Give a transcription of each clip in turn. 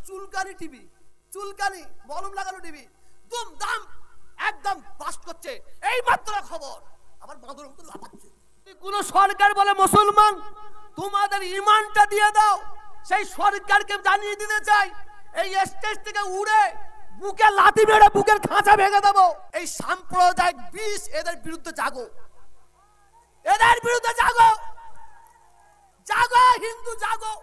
চুলকানি টিভি, চুলকানি মলম লাগানো টিভি দুম দাম একদম বাস্ট করছে। এই মাত্র খবর আমার বাঁদরের মতো লাফাচ্ছে। কোন সরকার বলে মুসলমান তোমাদের ঈমানটা দিয়ে দাও, সেই সরকারকে জানিয়ে দিতে চাই এই স্টেজ থেকে উড়ে বুকে লাথি মেরে বুকের খাঁচা ভেঙে দেবো। এই সাম্প্রদায়িক বিষ এদের বিরুদ্ধে জাগো, এদের বিরুদ্ধে জাগো, জাগো হিন্দু জাগো,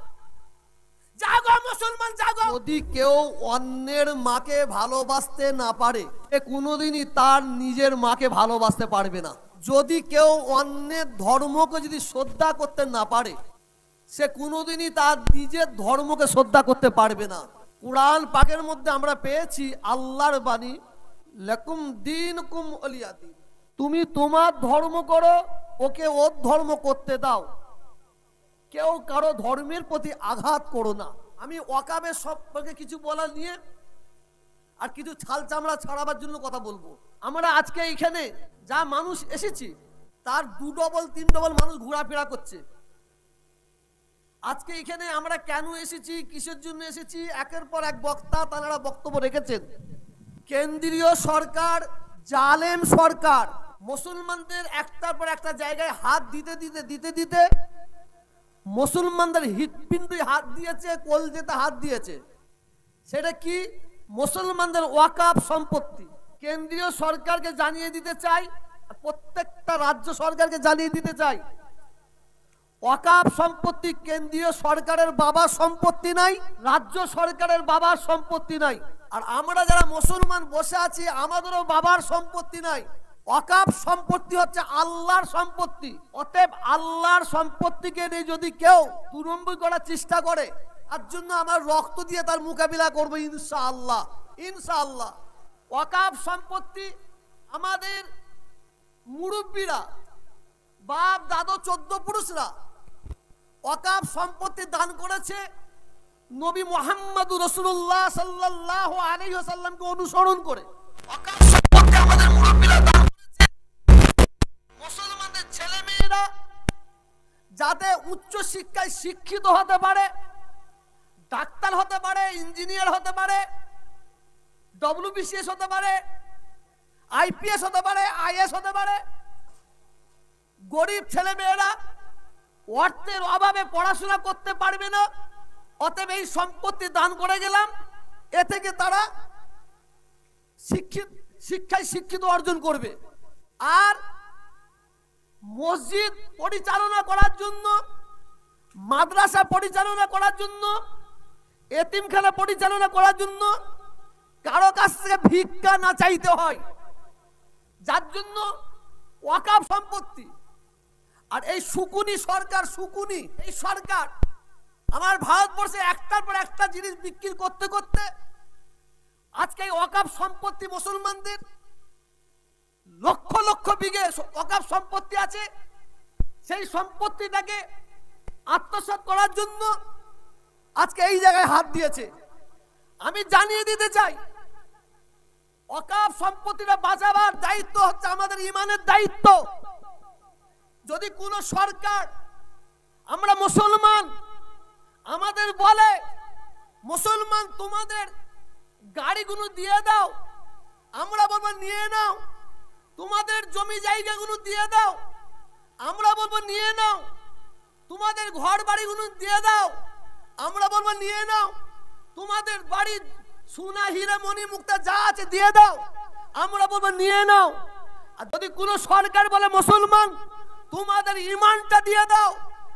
জাগো মুসলমান জাগো। যদি কেউ অন্যের মাকে ভালোবাসতে না পারে সে কোনোদিনই তার নিজের মাকে ভালোবাসতে পারবে না। যদি কেউ অন্যের ধর্মকে যদি শ্রদ্ধা করতে না পারে সে কোনোদিনই তার নিজের ধর্মকে শ্রদ্ধা করতে পারবে না। কুরআন পাকের মধ্যে আমরা পেয়েছি আল্লাহর বাণী, লাকুম দীনুকুম ওয়ালিয়া দীন, তুমি তোমার ধর্ম করো, ওকে ওর ধর্ম করতে দাও, কেউ কারো ধর্মের প্রতি আঘাত করো না। আমি ওয়াকাবের সম্পর্কে কিছু বলার নিয়ে আর কিছু ছাল চামড়া ছাড়াবার জন্য কথা বলবো। আমরা আজকে এখানে যা মানুষ এসেছি তার 2 ডবল 3 ডবল মানুষ ঘোরাফেরা করছে। আজকে এখানে আমরা কেন এসেছি, কিসের জন্য এসেছি, একের পর এক বক্তা তারা বক্তব্য রেখেছেন। কেন্দ্রীয় সরকার জালেম সরকার মুসলমানদের একটার পর একটা জায়গায় হাত দিতে দিতে দিতে দিতে মুসলমানদের হৃৎপিণ্ডে হাত দিয়েছে, কলজেতে হাত দিয়েছে। সেটা কি? মুসলমানদের ওয়াকাফ সম্পত্তি। কেন্দ্রীয় সরকারকে জানিয়ে দিতে চাই, প্রত্যেকটা রাজ্য সরকারকে জানিয়ে দিতে চাই, ওয়াকাফ সম্পত্তি কেন্দ্রীয় সরকারের বাবার সম্পত্তি নাই, রাজ্য সরকারের বাবার সম্পত্তি নাই। আর আমরা যারা মুসলমান বসে আছি আমাদেরও বাবার সম্পত্তি নাই। ওয়াকাফ সম্পত্তি হচ্ছে আল্লাহর সম্পত্তি। অতএব আল্লাহর সম্পত্তিকে নিয়ে যদি কেউ দুরম্বি করার চেষ্টা করে তার জন্য আমার রক্ত দিয়ে তার মোকাবিলা করবো ইনশাআল্লাহ, ইনশাআল্লাহ। ওয়াকাফ সম্পত্তি আমাদের মুরব্বীরা, বাপ দাদু 14 পুরুষরা ওয়াকাফ সম্পত্তি দান করেছে নবী মুহাম্মদুর রাসূলুল্লাহ সাল্লাল্লাহু আলাইহি ওয়াসাল্লামকে অনুসরণ করে। ওয়াকাফ সম্পত্তি আমাদের মুরব্বীরা দান করেছে মুসলমানদের ছেলেমেয়েরা যাতে উচ্চ শিক্ষায় শিক্ষিত হতে পারে, ডাক্তার হতে পারে, ইঞ্জিনিয়ার হতে পারে, WBCS হতে পারে, IPS হতে পারে, IAS হতে পারে। গরিব ছেলেমেয়েরা অর্থের অভাবে পড়াশোনা করতে পারবে না, অতএব এই সম্পত্তি দান করে গেলাম, এ থেকে তারা শিক্ষায় শিক্ষিত অর্জন করবে। আর মসজিদ পরিচালনা করার জন্য, মাদ্রাসা পরিচালনা করার জন্য, এতিমখানা পরিচালনা করার জন্য কারো কাছ থেকে ভিক্ষা না চাইতে হয়, যার জন্য ওয়াকাফ সম্পত্তি। আর এই সুকুনি সরকার, সুকুনি এই সরকার আমার ভারতবর্ষে একটার পর একটা জিনিস বিক্রি করতে করতে আজকে এই ওয়াকাফ সম্পত্তি মুসলমানদের লক্ষ লক্ষ বিঘে ওয়াকাফ সম্পত্তি আছে, সেই সম্পত্তিটাকে আত্মসাৎ করার জন্য আজকে এই জায়গায় হাত দিয়েছে। আমি জানিয়ে দিতে চাই ওয়াকাফ সম্পত্তিটা বাঁচাবার দায়িত্ব হচ্ছে আমাদের ইমানের দায়িত্ব। যদি কোন সরকার, আমরা মুসলমান, আমাদের বলে মুসলমান তোমাদের গাড়িগুলো দিয়ে দাও, আমরা বলবো নিয়ে নাও। তোমাদের জমি জায়গাগুলো দিয়ে দাও, আমরা বলবো নিয়ে নাও। তোমাদের ঘর বাড়িগুলো দিয়ে দাও, আমরা বলবো নিয়ে নাও। তোমাদের বাড়ি সোনা হীরা মণি মুক্তা যা আছে দিয়ে দাও, আমরা বলবো নিয়ে নাও। আর যদি কোন সরকার বলে মুসলমান তোমাদের ঈমানটা দিয়ে দাও,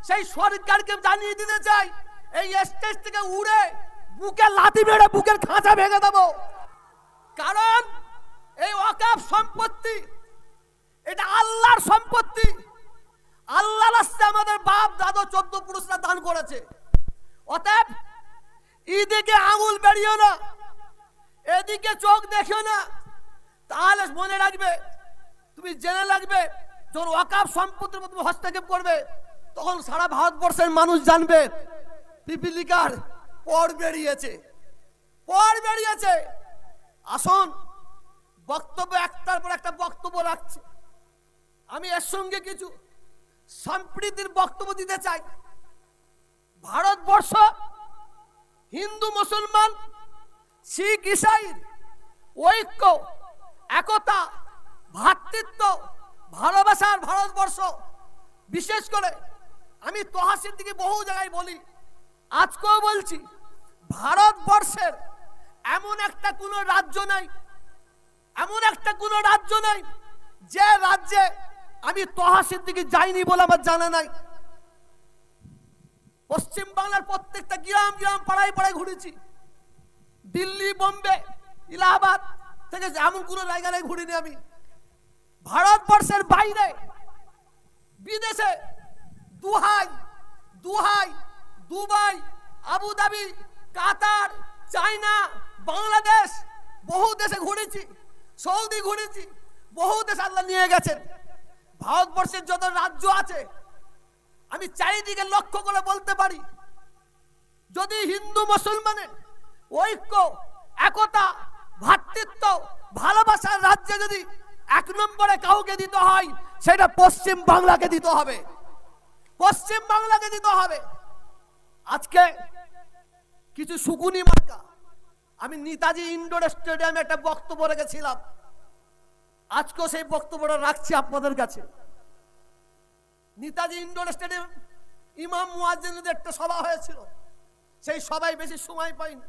সেই সরকারকে জানিয়ে দিতে চাই এই স্টেজ থেকে উড়ে বুকে লাথি মেরে বুকের খাঁচা ভেঙে দেবো। কারণ এই ওয়াকাফ সম্পত্তি এটা আল্লাহর সম্পত্তি। আল্লাহর রাস্তায় আমাদের বাপ দাদু 14 পুরুষরা দান করেছে। অতএব এদিকে আঙুল বেরিও না, এদিকে চোখ দেখো না, তাহলে মনে রাখবে, তুমি জেনে লাগবে যখন ওয়াকাফ সম্পত্তির মধ্যে হস্তক্ষেপ করবে তখন সারা ভারতবর্ষের মানুষ জানবে পিপিলিকার পর বেরিয়েছে, পর বেরিয়েছে। আসুন, বক্তব্য একটার পর একটা বক্তব্য রাখছে, আমি এর সঙ্গে কিছু সম্প্রীতির বক্তব্য দিতে চাই। ভারতবর্ষ হিন্দু মুসলমান শিখ ইসাইর ঐক্য, একতা, ভ্রাতৃত্ব, ভালোবাসার ভারতবর্ষ। বিশেষ করে আমি তোহা সিদ্দিকী বহু জায়গায় বলি, আজকেও বলছি, ভারতবর্ষের এমন একটা কোনো রাজ্য নাই, এমন একটা কোনো রাজ্য নাই যে রাজ্যে আমি তোহা সিদ্দিকী যাইনি বলে আমার জানা নাই। পশ্চিম বাংলার প্রত্যেকটা গ্রাম গ্রাম পাড়ায় পাড়ায় ঘুরেছি। দিল্লি, বোম্বে, ইলাহাবাদ থেকে এমন কোনো জায়গায় ঘুরিনি আমি। ভারতবর্ষের বাইরে বিদেশে দুহাই, দুবাই, আবুধাবি, কাতার, চায়না, বাংলাদেশ, বহু দেশে ঘুরেছি, সৌদি ঘুরেছি, বহু দেশ আল্লাহ নিয়ে গেছেন। ভারতবর্ষের যত রাজ্য আছে আমি চারিদিকে লক্ষ্য করে বলতে পারি, যদি হিন্দু মুসলমানের ঐক্য, একতা, ভ্রাতৃত্ব, ভালোবাসার রাজ্যে যদি এক নম্বরে কাউকে দিতে হয়, সেটা পশ্চিম বাংলাকে দিতে হবে, পশ্চিম বাংলাকে দিতে হবে। আজকে কিছু সুকুনি মার্কা, আমি নেতাজি ইন্ডোর স্টেডিয়ামে একটা বক্তব্য রেখেছিলাম, আজকেও সেই বক্তব্যটা রাখছি আপনাদের কাছে। নেতাজি ইন্ডোর স্টেডিয়াম ইমাম মুয়াজ্জিনদের একটা সভা হয়েছিল, সেই সভায় বেশি সময় পাইনি।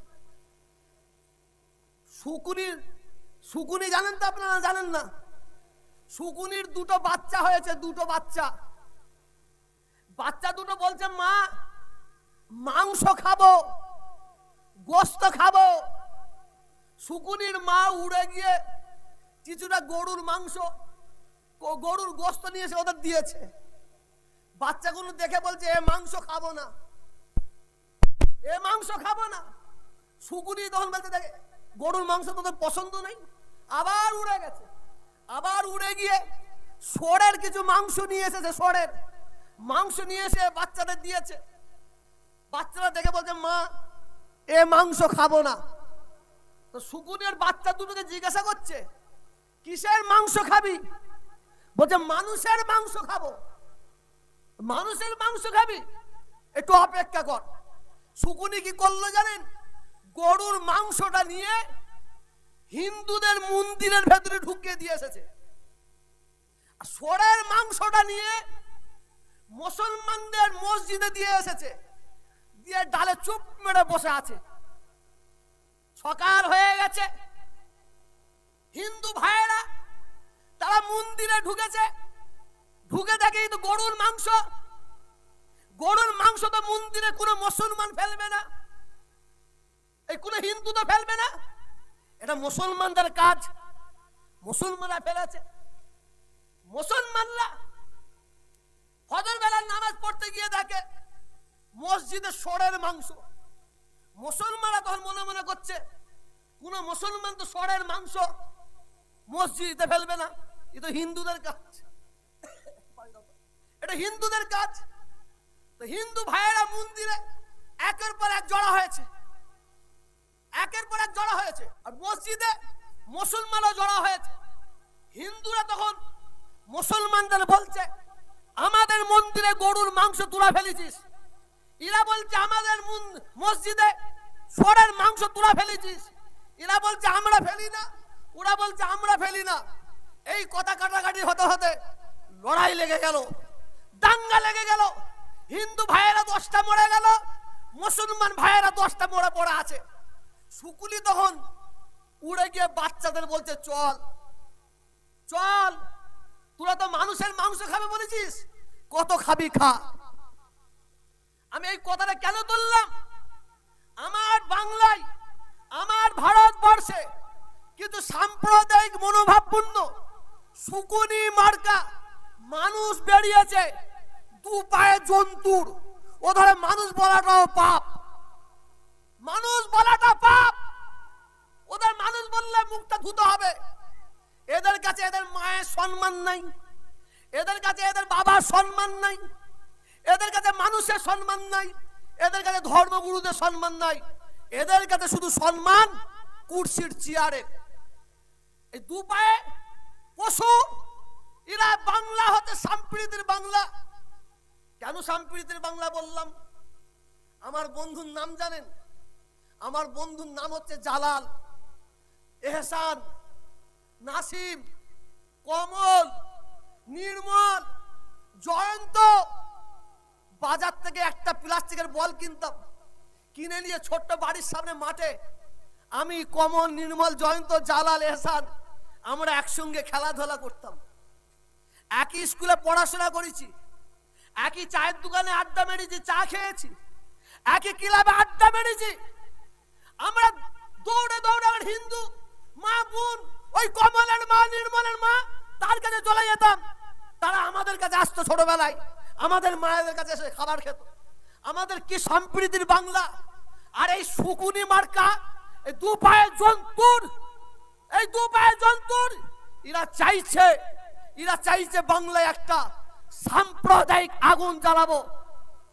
সুকুনি জানেন তো আপনারা? জানেন না? সুকুনির দুটো বাচ্চা হয়েছে, দুটো বাচ্চা দুটো বলছে, মা মাংস খাবো, গোস্ত খাবো। সুকুনির মা উড়ে গিয়ে কিছুটা গরুর মাংস, গরুর গোস্ত নিয়ে এসে ওদের দিয়েছে। বাচ্চাগুলো দেখে বলছে, এ মাংস খাবো না, এ মাংস খাবো না। সুকুনি তখন বলতে দেখে, গরুর মাংস তোদের পছন্দ নেই। আবার উড়ে গেছে, আবার উড়ে গিয়ে ষোঁড়ের কিছু মাংস নিয়ে এসেছে, ষোঁড়ের মাংস নিয়ে এসে বাচ্চাদের দিয়েছে। বাচ্চারা দেখে বলছে, মা এ মাংস খাবো না। তো সুকুনের বাচ্চা দুটোকে জিজ্ঞাসা করছে, কিসের মাংস খাবি? বলছে, মানুষের মাংস খাবো। মানুষের মাংস খাবি? একটু অপেক্ষা কর। সুকুনি কি করলো জানেন? গরুর মাংসটা নিয়ে হিন্দুদের মন্দিরের ভেতরে ঢুকিয়ে দিয়ে এসেছে। ষোঁড়ের মাংসটা নিয়ে মুসলমানদের মসজিদে দিয়ে এসেছে, দিয়ে ডালে চুপ মেরে বসে আছে। সকাল হয়ে গেছে, হিন্দু ভাইয়েরা তারা মন্দিরে ঢুকেছে, ঢুকে দেখে তো গরুর মাংস। গরুর মাংস তো মন্দিরে কোনো মুসলমান ফেলবে না, এই কোনো হিন্দু তো ফেলবে না, এটা মুসলমানদের কাজ, মুসলমানরা ফেলেছে। মুসলমানরা ফজর বেলার নামাজ পড়তে গিয়ে দেখে মসজিদে ষোঁড়ের মাংস। মুসলমানরা তখন মনে মনে করছে, কোন মুসলমান তো ষোঁড়ের মাংস মসজিদে ফেলবে না, এ তো হিন্দুদের কাজ, এটা হিন্দুদের কাজ। তো হিন্দু ভাইয়েরা মন্দিরে একের পর এক জড়া হয়েছে, একের পর এক জড়া হয়েছে, আর মসজিদে মুসলমানরা জড়া হয়েছে। হিন্দুরা তখন মুসলমানদের বলছে, আমাদের মন্দিরে গরুর মাংস তোরা ফেলেছিস। এরা বলছে, আমাদের মসজিদে ষোঁড়ের মাংস তোরা ফেলেছিস। এরা বলছে, আমরা ফেলি না, ওরা বলছে, আমরা ফেলি না। এই কথা কাটাকাটি হতে হতে লড়াই লেগে গেল, দাঙ্গা লেগে গেল। হিন্দু ভাইয়েরা 10টা মরে গেল, মুসলমান ভাইয়েরা 10টা মরে পড়ে আছে। সুকুলি তখন উড়ে গিয়ে বাচ্চাদের বলছে, চল চল, তোরা তো মানুষের মাংস খাবে বলেছিস, কত খাবি খা। আমি এই কথাটা কেন তুললাম? আমার বাংলায়, আমার ভারতবর্ষে কিন্তু সাম্প্রদায়িক মনোভাবপূর্ণ সুকুনি মার্কা মানুষ বেরিয়েছে, দু পায়ে জন্তুর। ও ধরে মানুষ বলাটাও পাপ, মানুষ বলাটা পাপ। ওদের মানুষ বললে মুখটা ধুতে হবে। এদের কাছে এদের মায়ের সম্মান নাই, এদের কাছে এদের বাবার সম্মান নাই, এদের কাছে মানুষের সম্মান নাই, এদের কাছে ধর্মগুরুদের সম্মান নাই। এদের কাছে শুধু সম্মান কুর্সির চেয়ারে। এই দু পায়ে পশু, এরা বাংলা হতে সম্প্রীতির বাংলা। কেন সম্প্রীতির বাংলা বললাম? আমার বন্ধুর নাম জানেন? আমার বন্ধুর নাম হচ্ছে জালাল, এহসান, নাসিম, কমল, নির্মল, জয়ন্ত। বাজার থেকে একটা প্লাস্টিকের বল কিনতাম, কিনে নিয়ে ছোট্ট বাড়ির সামনে মাঠে আমি, কমল, নির্মল, জয়ন্ত, জালাল, এহসান আমরা একসঙ্গে খেলাধুলা করতাম। একই স্কুলে পড়াশোনা করেছি, একই চায়ের দোকানে আড্ডা মেরেছি, চা খেয়েছি, একই ক্লাবে আড্ডা মেরেছি। আমরা দৌড়ে দৌড়ে হিন্দু মা বোন, ওই কমলের মা, নির্মলের মা, তার কাছে চলে যেতাম। তারা আমাদের কাছে আসতো ছোটবেলায়, আমাদের মায়েদের কাছে এসে খাবার খেত। আমাদের কি সম্প্রীতির বাংলা। আর এই শুকুনি মার্কা, এই দু পায়ে জন্তুর, এই দু পায়ে জন্তুর, এরা চাইছে বাংলায় একটা সাম্প্রদায়িক আগুন জ্বালাবো,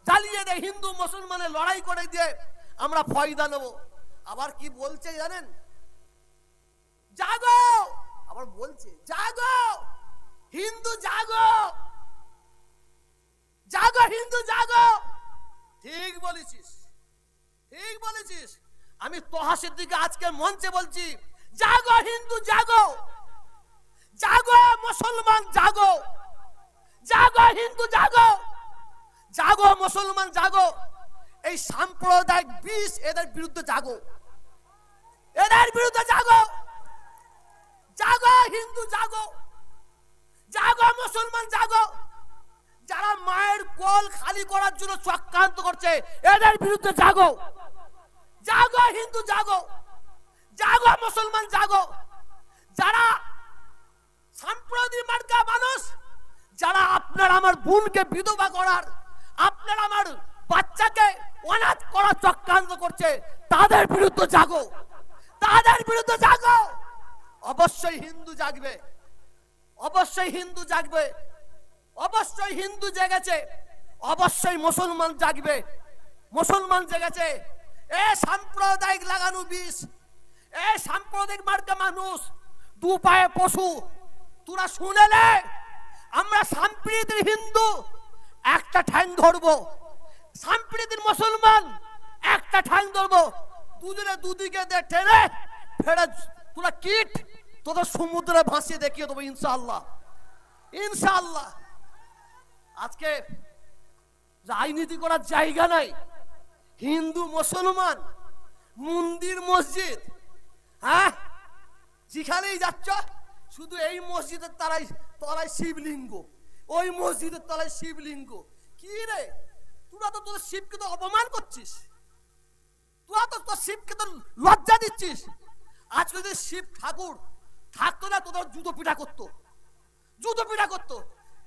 জ্বালিয়ে দিয়ে হিন্দু মুসলমানের লড়াই করে দিয়ে আমরা ফয়দা নেব। আবার কি বলছে জানেন? জাগো, আবার বলছে জাগো হিন্দু জাগো, জাগো হিন্দু জাগো। ঠিক বলেছিস, ঠিক বলেছিস। আমি তোহাসের দিকে আজকে মঞ্চে বলছি, জাগো হিন্দু জাগো, জাগো মুসলমান জাগো, জাগো হিন্দু জাগো, জাগো মুসলমান জাগো। এই সাম্প্রদায়িক বিষ, এদের বিরুদ্ধে জাগো, এদের বিরুদ্ধে জাগো। জাগো হিন্দু জাগো, জাগো মুসলমান জাগো। যারা মায়ের কোল খালি করার জন্য চক্রান্ত করছে, এদের বিরুদ্ধে জাগো। জাগো হিন্দু জাগো, জাগো মুসলমান জাগো। যারা সাম্প্রদায়িক মার্কা মানুষ, যারা আপনার আমার বোনকে বিধবা করার, আপনার আমার বাচ্চাকে অনাথ করার চক্রান্ত করছে, তাদের বিরুদ্ধে জাগো, তাদের বিরুদ্ধে জাগো। অবশ্যই হিন্দু জাগবে, অবশ্যই হিন্দু জাগবে, অবশ্যই হিন্দু জেগেছে, অবশ্যই মুসলমান জাগবে, মুসলমান জেগেছে। এ সাম্প্রদায়িক লাগানো বিষ, এ সাম্প্রদায়িক মার্কা মানুষ, দু পায়ে পশু। তোরা শুনে নে, আমরা সম্প্রীতির হিন্দু একটা ঠ্যাং ধরবো, সম্প্রীতির মুসলমান একটা ঠ্যাং ধরবো, দুজনে দুদিকে টেনে ফেরে তোরা কিট তোদের সমুদ্রে ভাসিয়ে দেখিয়ে দেবো ইনশাআল্লাহ, ইনশাআল্লাহ। আজকে রাজনীতি করার জায়গা নাই। হিন্দু মুসলমান, মন্দির মসজিদ, হ্যাঁ যেখানেই যাচ্ছ শুধু এই মসজিদের তলায় শিবলিঙ্গ, ওই মসজিদের তলায় শিবলিঙ্গ। কি রে, তোরা তো তোদের শিবকে তো অপমান করছিস, তোরা তো তোর শিবকে তো লজ্জা দিচ্ছিস। আজকে যদি শিব ঠাকুর থাকতো না, তোদের জুতো পিঠা করতো, জুতো পিঠা করতো।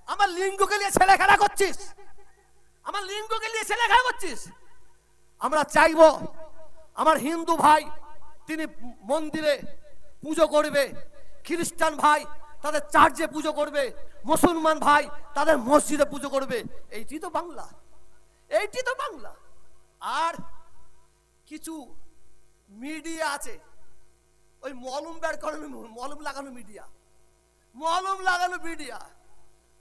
আমার লিঙ্গকে নিয়ে ছেলে খেলা করছিস, আমার লিঙ্গকে নিয়ে ছেলে খেলা করছিস। আমরা চাইবো আমার হিন্দু ভাই তিনি মন্দিরে পুজো করবে, খ্রিস্টান ভাই তাদের চার্চে পুজো করবে, মুসলমান ভাই তাদের মসজিদে পুজো করবে। এইটি তো বাংলা, এইটি তো বাংলা। আর কিছু মিডিয়া আছে, ওই মলম বের করানো, মলম লাগানো মিডিয়া, মলম লাগানো মিডিয়া।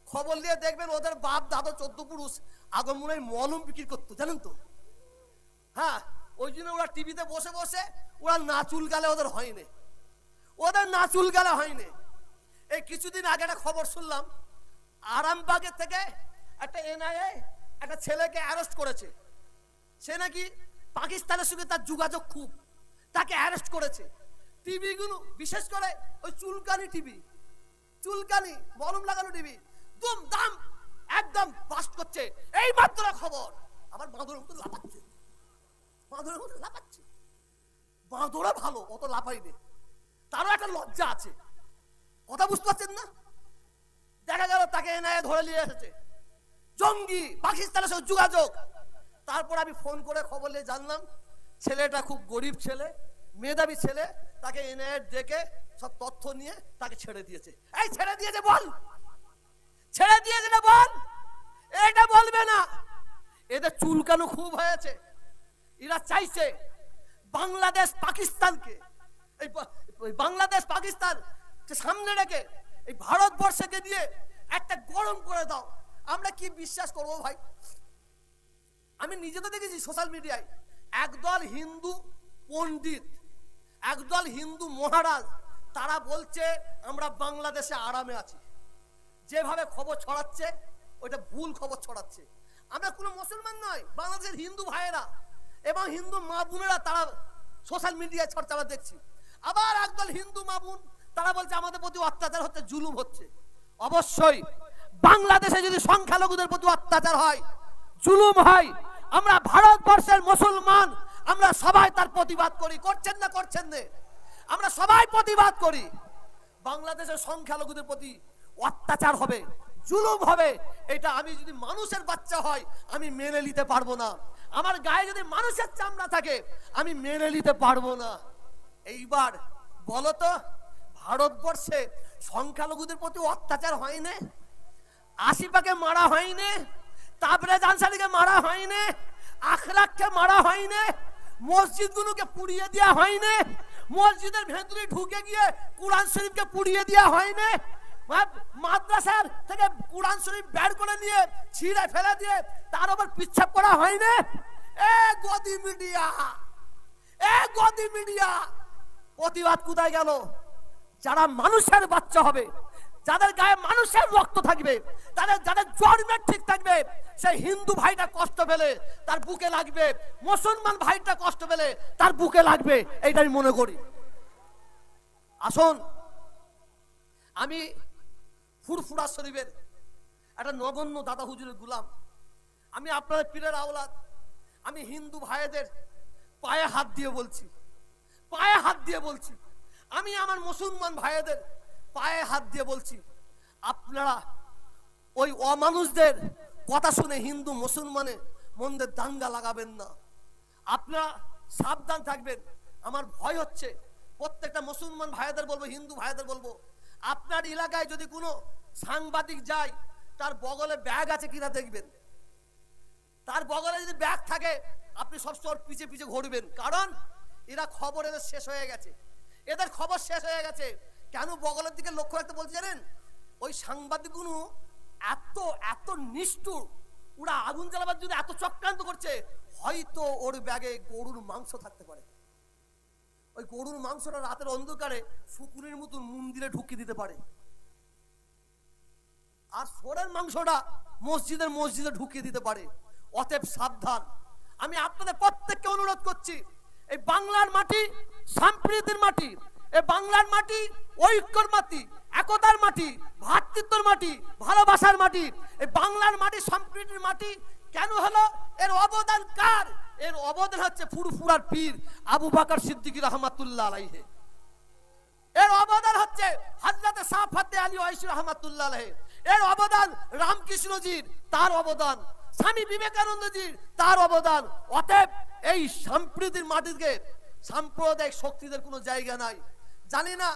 খবর নিয়ে দেখবেন ওদের বাপ দাদা 14 পুরুষ আগে মনে হয় মলম বিক্রি করতো, জানেন তো? হ্যাঁ, ওই জন্য ওরা টিভিতে বসে বসে ওরা নাচুল গালে ওদের হয়নি, ওদের নাচুল গালে হয়নি। এই কিছুদিন আগে একটা খবর শুনলাম, আরামবাগের থেকে একটা এনআইএ একটা ছেলেকে অ্যারেস্ট করেছে। সে নাকি পাকিস্তানের সঙ্গে তার যোগাযোগ খুব, তাকে অ্যারেস্ট করেছে। টিভিগুলো বিশেষ করে ওই চুলকানি টিভি, চুলকানি মলম লাগানো টিভি দুম দাম একদম বাস্ট করছে। এই মাত্র খবর, আবার বাঁদরের মতো লাফাচ্ছে, বাঁদরের মতো লাফাচ্ছে। বাঁদরা ভালো, অত লাফাইনি, তারও একটা লজ্জা আছে। কথা বুঝতে পারছেন না? দেখা গেল তাকে এনআইএ ধরে নিয়ে এসেছে, জঙ্গি, পাকিস্তানের সঙ্গে যোগাযোগ। তারপর আমি ফোন করে খবর নিয়ে জানলাম ছেলেটা খুব গরিব ছেলে, মেধাবী ছেলে। তাকে এনআইএ ডেকে সব তথ্য নিয়ে তাকে ছেড়ে দিয়েছে। এই ছেড়ে দিয়েছে বল, ছেড়ে দিয়েছে না বল, এটা বলবে না। এদের চুলকানো খুব হয়েছে। এরা চাইছে বাংলাদেশ পাকিস্তানকে, এই বাংলাদেশ পাকিস্তান সামনে রেখে এই ভারতবর্ষকে দিয়ে একটা গরম করে দাও। আমরা কি বিশ্বাস করবো ভাই? আমি নিজে তো দেখেছি সোশ্যাল মিডিয়ায় একদল হিন্দু পণ্ডিত, একদল হিন্দু মহারাজ, তারা বলছে আমরা বাংলাদেশে আরামে আছি। যেভাবে খবর ছড়াচ্ছে ওইটা ভুল খবর ছড়াচ্ছে। আমরা কোনো মুসলমান নয়, বাংলাদেশের হিন্দু ভাইয়েরা এবং হিন্দু মা বোনেরা তারা সোশ্যাল মিডিয়ায় ছড়াচ্ছে, আমরা দেখছি। আবার একদল হিন্দু মা বোন তারা বলছে আমাদের প্রতি অত্যাচার হচ্ছে, জুলুম হচ্ছে। অবশ্যই বাংলাদেশে যদি সংখ্যালঘুদের প্রতি অত্যাচার হয়, জুলুম হয়, আমরা ভারতবর্ষের মুসলমান আমরা সবাই তার প্রতিবাদ করি। করছেন না? করছেন না? আমরা সবাই প্রতিবাদ করি। বাংলাদেশের সংখ্যালঘুদের প্রতি অত্যাচার হবে, জুলুম হবে, এটা আমি যদি মানুষের বাচ্চা হয় আমি মেনে নিতে পারবো না। আমার গায়ে যদি মানুষের চামড়া থাকে আমি মেনে নিতে পারবো না। এইবার বলো তো, ভারতবর্ষে সংখ্যালঘুদের প্রতি অত্যাচার হয়নি? আসিফাকে মারা হয়নি? তাবরেজ আনসারীকে মারা হয়নি? আখলাককে মারা হয়নি? মসজিদগুলোকে পুড়িয়ে দেওয়া হয়নি? মসজিদের ভেতরে ঢুকে গিয়ে কোরআন শরীফকে পুড়িয়ে দেওয়া হয়নি? মাদ্রাসার থেকে কোরআন শরীফ বের করে নিয়ে ছিঁড়ে ফেলে দিয়ে তার উপর পিচ্ছাপ করা হয়নি? এ গদি মিডিয়া, এ গদি মিডিয়া, প্রতিবাদ কোথায় গেল? যারা মানুষের বাচ্চা হবে, যাদের গায়ে মানুষের রক্ত থাকবে, যাদের জন্মের ঠিক থাকবে, সেই হিন্দু ভাইটা কষ্ট পেলে তার বুকে লাগবে, মুসলমান ভাইটা কষ্ট পেলে তার বুকে লাগবে, এইটা আমি মনে করি। আসুন, আমি ফুরফুরা শরীফের একটা নগণ্য দাদা হুজুরের গুলাম, আমি আপনাদের পীরের আওলাদ, আমি হিন্দু ভাইদের পায়ে হাত দিয়ে বলছি, পায়ে হাত দিয়ে বলছি, আমি আমার মুসলমান ভাইদের পায়ে হাত দিয়ে বলছি, আপনারা ওই অমানুষদের কথা শুনে হিন্দু মুসলমানের মধ্যে দাঙ্গা লাগাবেন না। আপনারা সাবধান থাকবেন। আমার ভয় হচ্ছে, প্রত্যেকটা মুসলমান ভাইদের বলবো, হিন্দু ভাইদের বলবো, আপনার এলাকায় যদি কোনো সাংবাদিক যায় তার বগলে ব্যাগ আছে কিনা দেখবেন। তার বগলে যদি ব্যাগ থাকে আপনি সবসময় পিছে পিছে ঘুরবেন, কারণ এরা খবর এদের শেষ হয়ে গেছে, এদের খবর শেষ হয়ে গেছে। কেন বগলের দিকে লক্ষ্য রাখতে বলতে জানেন? ওই সাংবাদিকগুলো এত এত নিষ্ঠুর, ওরা আগুন জ্বালাবার জন্য এত চক্রান্ত করছে, হয়তো ওর ব্যাগে গরুর মাংস থাকতে পারে। ওই গরুর মাংসটা রাতের অন্ধকারে শুকুরের মতন মন্দিরে ঢুকিয়ে দিতে পারে, আর সোরের মাংসটা মসজিদে ঢুকিয়ে দিতে পারে। অতএব সাবধান। আমি আপনাদের প্রত্যেককে অনুরোধ করছি, এই বাংলার মাটি সম্প্রীতির মাটি, এই বাংলার মাটি ঐক্যর মাটি, একতার মাটি, ভ্রাতৃত্বের মাটি, ভালোবাসার মাটি। এই বাংলার মাটি সম্প্রীতির মাটি কেন হলো? এর অবদান কার? এর অবদান হচ্ছে ফুরফুরার পীর আবু বকর সিদ্দিকী রহমাতুল্লাহ আলাইহি। এর অবদান হচ্ছে হযরত শাহ ফতে আলী ওয়াইসি রহমাতুল্লাহ আলাইহি। এর অবদান রামকৃষ্ণজির, তার অবদান স্বামী বিবেকানন্দজির, তার অবদান। অতএব এই সম্প্রীতির মাটিতে সাম্প্রদায়িক শক্তিদের কোনো জায়গা নাই। জানি না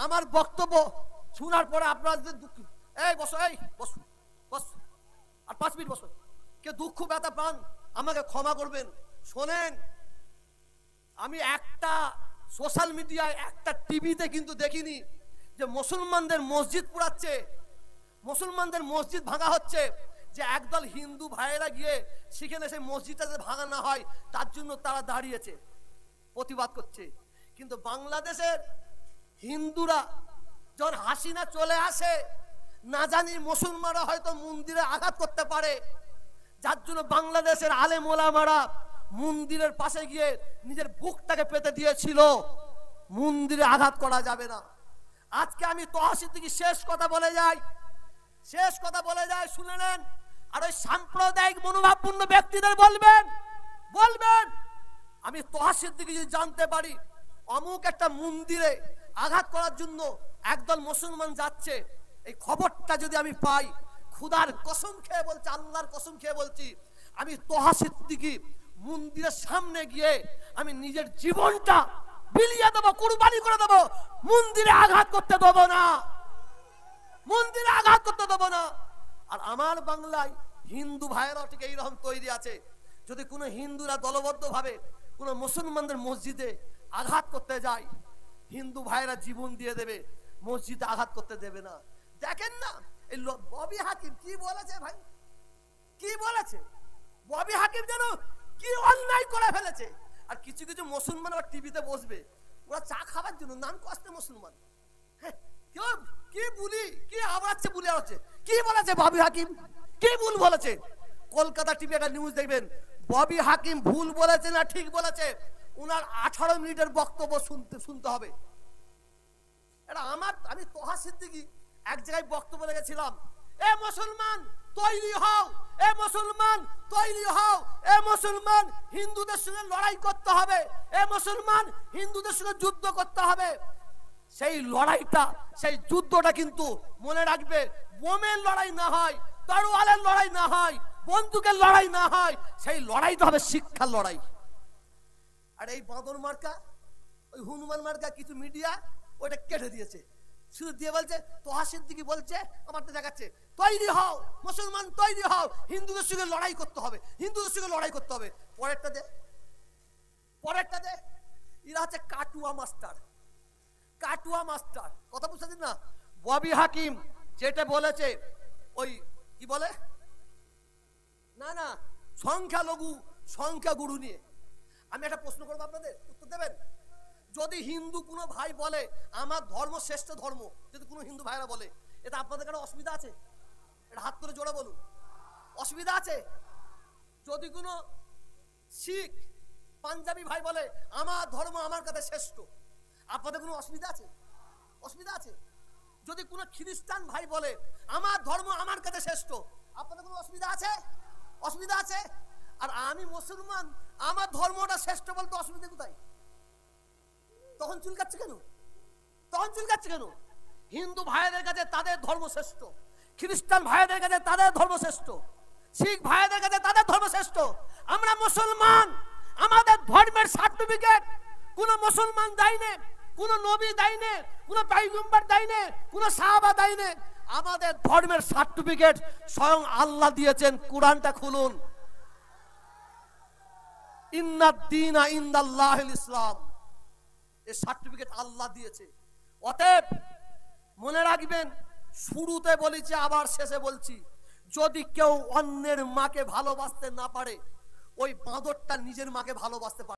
আমার বক্তব্য শোনার পরে আপনাদের দুঃখ, এই বসো, এই বসো, বসো, আর 5 মিনিট বসো। কে দুঃখ ব্যথা পান আমাকে ক্ষমা করবেন। শোনেন, আমি একটা সোশ্যাল মিডিয়ায়, একটা টিভিতে কিন্তু দেখিনি যে মুসলমানদের মসজিদ পুড়াচ্ছে, মুসলমানদের মসজিদ ভাঙা হচ্ছে, যে একদল হিন্দু ভাইয়েরা গিয়ে সেখানে সেই মসজিদটা যাতে ভাঙা না হয় তার জন্য তারা দাঁড়িয়েছে, প্রতিবাদ করছে। কিন্তু বাংলাদেশের হিন্দুরা যখন হাসিনা চলে আসে, না জানি মুসলমানরা হয়তো মন্দিরে আঘাত করতে পারে, যার জন্য বাংলাদেশের আলেম ওলামারা মন্দিরের পাশে গিয়ে নিজের বুকটাকে পেতে দিয়েছিল, মন্দিরে আঘাত করা যাবে না। আজকে আমি তহসিল থেকে শেষ কথা বলে যাই, শুনে নেন। আর ওই সাম্প্রদায়িক মনোভাবপূর্ণ ব্যক্তিদের বলবেন, আমি তহসিল থেকে যদি জানতে পারি অমুক একটা মন্দিরে আঘাত করার জন্য একদল মুসলমান যাচ্ছে, এই খবরটা যদি আমি পাই, খুদার কসম খেয়ে বলছি, আল্লাহর কসম খেয়ে বলছি, আমি তহসিল থেকে মন্দিরের সামনে গিয়ে আমি নিজের জীবনটা বিলিয়ে দেবো, কুরবানি করে দেবো, মন্দিরে আঘাত করতে দেবো না, মন্দিরে আঘাত করতে দেবো না। আর আমার বাংলায় হিন্দু ভাইয়েরাও ঠিক এইরকম তৈরি আছে, যদি কোনো হিন্দুরা দলবদ্ধ ভাবে কোনো মুসলমানদের মসজিদে আঘাত করতে যায়, হিন্দু ভাইয়েরা জীবন দিয়ে দেবে, মসজিদে আঘাত করতে দেবে না। দেখেন না এই ববি হাকিম কি বলেছে, ভাই কি বলেছে? ববি হাকিম যেন কি অন্যায় করে ফেলেছে, আর কিছু কিছু মুসলমান আবার টিভিতে বসবে, ওরা চা খাবার জন্য নাম কষ্টে মুসলমান। হ্যাঁ, কেউ কি বলি কি আওড়াচ্ছে বলে আওড়াচ্ছে, কি বলেছে ববি হাকিম, কি ভুল বলেছে? কলকাতা টিভি একটা নিউজ দেখবেন, ববি হাকিম ভুল বলেছে না ঠিক বলেছে, উনার 18 মিনিটের বক্তব্য শুনতে হবে। এটা আমি তোহা সিদ্দিকী এক জায়গায় বক্তব্য রেখেছিলাম, এ মুসলমান তৈরি হও, এ মুসলমান তৈরি হও, এ মুসলমান হিন্দুদের সঙ্গে লড়াই করতে হবে, এ মুসলমান হিন্দুদের সঙ্গে যুদ্ধ করতে হবে। সেই লড়াইটা, সেই যুদ্ধটা কিন্তু মনে রাখবে, বোমের লড়াই না হয়, তরোয়ালের লড়াই না হয়, বন্দুকের লড়াই না হয়, সেই লড়াইটা হবে শিক্ষার লড়াই। আর এই বাঁদর মার্কা, ওই হনুমান মার্কা কিছু মিডিয়া ওটা কেটে দিয়েছে, শুধু দিয়ে বলছে তোহা সিদ্দিকী বলছে, আমারটা দেখাচ্ছে তৈরি হও মুসলমান তৈরি হও, হিন্দুদের সঙ্গে লড়াই করতে হবে, হিন্দুদের সঙ্গে লড়াই করতে হবে। পরেরটা দে, পরেরটা দে। এরা হচ্ছে কাটুয়া মাস্টার, কাটুয়া মাস্টার। কথা বুঝতে না? ববি হাকিম যেটা বলেছে ওই কি বলে না না সংখ্যালঘু সংখ্যাগুরু নিয়ে, আমি একটা প্রশ্ন করবো, আপনাদের উত্তর দেবেন? যদি হিন্দু কোনো ভাই বলে আমার ধর্ম শ্রেষ্ঠ ধর্ম, যদি কোনো হিন্দু ভাইরা বলে, এটা আপনাদের কারো অসুবিধা আছে? এটা হাত করে জোড়া বলুন, অসুবিধা আছে? যদি কোনো শিখ পাঞ্জাবি ভাই বলে আমার ধর্ম আমার কাছে শ্রেষ্ঠ, আপনাদের কোনো অসুবিধা আছে? অসুবিধা আছে? যদি কোনো খ্রিস্টান ভাই বলে আমার ধর্ম আমার কাছে শ্রেষ্ঠ, আপনাদের কোনো অসুবিধা আছে? অসুবিধা আছে? আর আমি মুসলমান, আমার ধর্মটা শ্রেষ্ঠ বলতে অসুবিধা কোথায়? তখন চুলকাচ্ছে কেন? তখন চুলকাচ্ছে কেন? হিন্দু ভাইদের কাছে তাদের ধর্ম শ্রেষ্ঠ, খ্রিস্টান ভাইদের কাছে তাদের ধর্ম শ্রেষ্ঠ, শিখ ভাইদের কাছে তাদের ধর্ম শ্রেষ্ঠ। আমরা মুসলমান, আমাদের ধর্মের সার্টিফিকেট কোন মুসলমান দেয়নি, কোন নবী দেয়নি, কোন পয়গম্বর দেয়নি, কোন সাহাবা দেয়নি। আমাদের ধর্মের সার্টিফিকেট স্বয়ং আল্লাহ দিয়েছেন। কোরআনটা খুলুন, ইন্নাদ-দীনা ইনদাল্লাহিল ইসলাম, এই সার্টিফিকেট আল্লাহ দিয়েছে। অতএব মনে রাখবেন, শুরুতে বলেছি আবার শেষে বলছি, যদি কেউ অন্যের মাকে ভালোবাসতে না পারে, ওই বাঁদরটা নিজের মাকে ভালোবাসতে পারে।